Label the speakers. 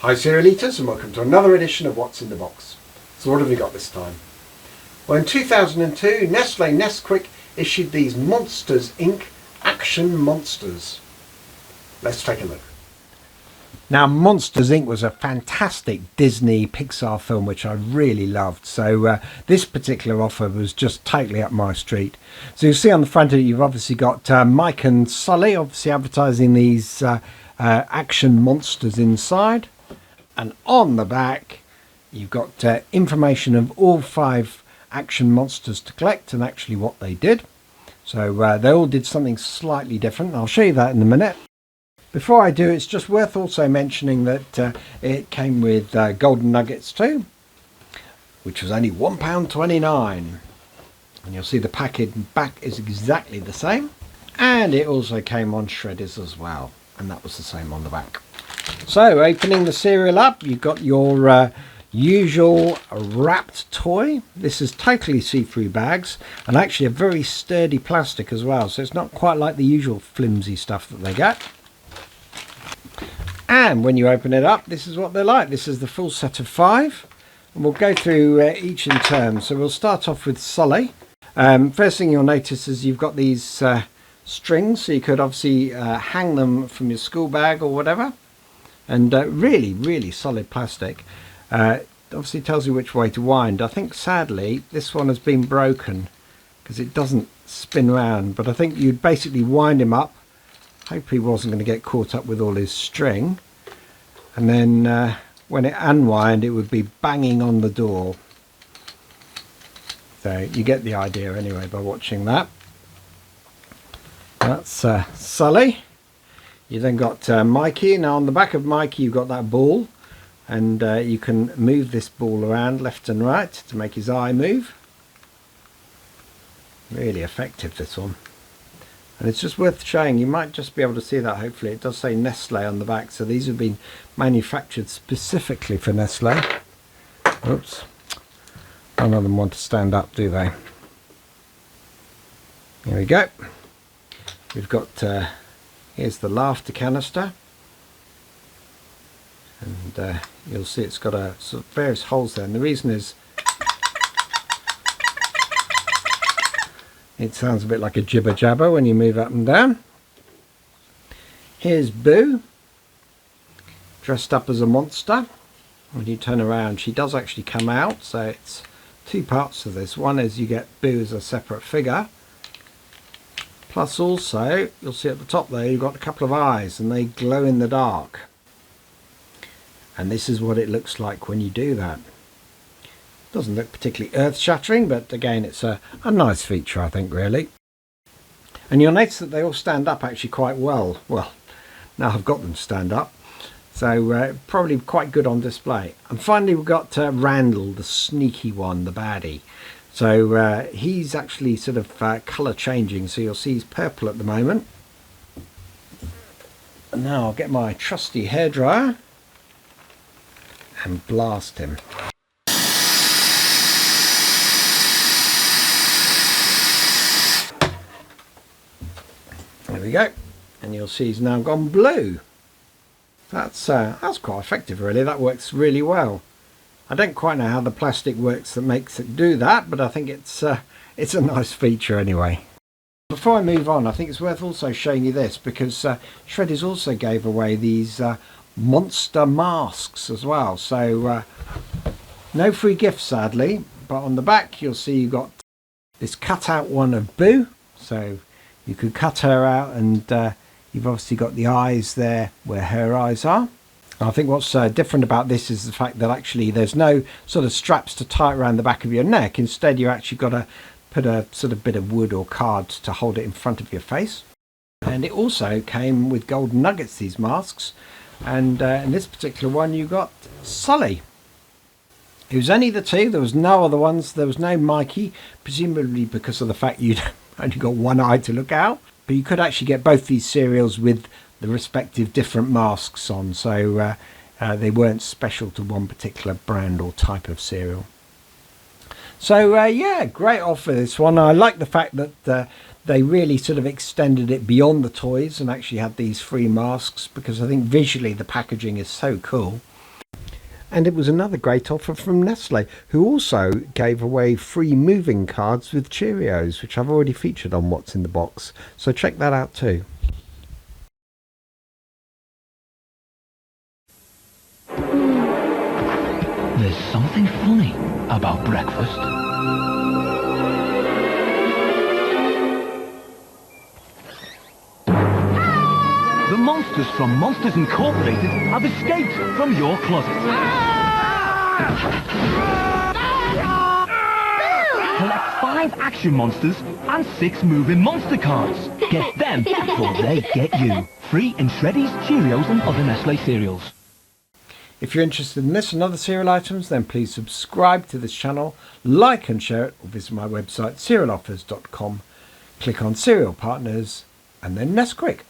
Speaker 1: Hi cereal eaters, and welcome to another edition of What's in the Box. So what have we got this time? Well, in 2002 Nestle Nesquik issued these Monsters Inc. Action Monsters. Let's take a look. Now, Monsters Inc. was a fantastic Disney Pixar film which I really loved, so this particular offer was just totally up my street. So you'll see on the front of it you've obviously got Mike and Sully obviously advertising these action monsters inside. And on the back, you've got information of all 5 action monsters to collect and actually what they did. So they all did something slightly different. I'll show you that in a minute. Before I do, it's just worth also mentioning that it came with Golden Nuggets too, which was only £1.29. And you'll see the packaging back is exactly the same. And it also came on Shreddies as well. And that was the same on the back. So opening the cereal up, you've got your usual wrapped toy. This is totally see-through bags and actually a very sturdy plastic as well, so it's not quite like the usual flimsy stuff that they get. And when you open it up, this is what they're like. This is the full set of 5, and we'll go through each in turn. So we'll start off with Sully. First thing you'll notice is you've got these strings, so you could obviously hang them from your school bag or whatever. And really solid plastic. Obviously tells you which way to wind. I think sadly this one has been broken because it doesn't spin round, but I think you'd basically wind him up, hope he wasn't going to get caught up with all his string, and then when it unwind it would be banging on the door. So you get the idea anyway by watching that. That's Sully. You then got Mikey. Now on the back of Mikey you've got that ball, and you can move this ball around left and right to make his eye move. Really effective, this one. And it's just worth showing. You might just be able to see that, hopefully. It does say Nestle on the back, so these have been manufactured specifically for Nestle. Oops. None of them want to stand up, do they? Here we go. We've got here's the laughter canister, and you'll see it's got a sort of various holes there, and the reason is it sounds a bit like a jibber jabber when you move up and down. Here's Boo, dressed up as a monster. When you turn around she does actually come out, so it's 2 parts of this. One is you get Boo as a separate figure, plus also you'll see at the top there you've got a couple of eyes and they glow in the dark, and this is what it looks like when you do that. Doesn't look particularly earth-shattering, but again it's a nice feature, I think, really. And you'll notice that they all stand up actually quite well. Well, now I've got them to stand up, so probably quite good on display. And finally we've got Randall, the sneaky one, the baddie. So he's actually sort of colour changing, so you'll see he's purple at the moment. And now I'll get my trusty hairdryer and blast him. There we go, and you'll see he's now gone blue. That's quite effective, really. That works really well. I don't quite know how the plastic works that makes it do that, but I think it's a nice feature anyway. Before I move on, I think it's worth also showing you this, because Shreddies also gave away these monster masks as well. So no free gifts sadly, but on the back you'll see you've got this cut out one of Boo, so you could cut her out, and you've obviously got the eyes there where her eyes are. I think what's different about this is the fact that actually there's no sort of straps to tie it around the back of your neck. Instead you actually got to put a sort of bit of wood or card to hold it in front of your face. And it also came with Golden Nuggets, these masks, and in this particular one you got Sully. It was only the 2, there was no other ones, there was no Mikey, presumably because of the fact you'd only got one eye to look out. But you could actually get both these cereals with the respective different masks on, so they weren't special to one particular brand or type of cereal. So yeah, great offer this one. I like the fact that they really sort of extended it beyond the toys and actually had these free masks, because I think visually the packaging is so cool. And it was another great offer from Nestle, who also gave away free moving cards with Cheerios, which I've already featured on What's in the Box. So check that out too.
Speaker 2: There's something funny about breakfast. The monsters from Monsters Incorporated have escaped from your closet. Collect 5 action monsters and 6 moving monster cards. Get them before they get you. Free in Shreddies, Cheerios and other Nestle cereals.
Speaker 1: If you're interested in this and other cereal items, then please subscribe to this channel, like and share it, or visit my website cerealoffers.com. Click on Cereal Partners and then Nesquik.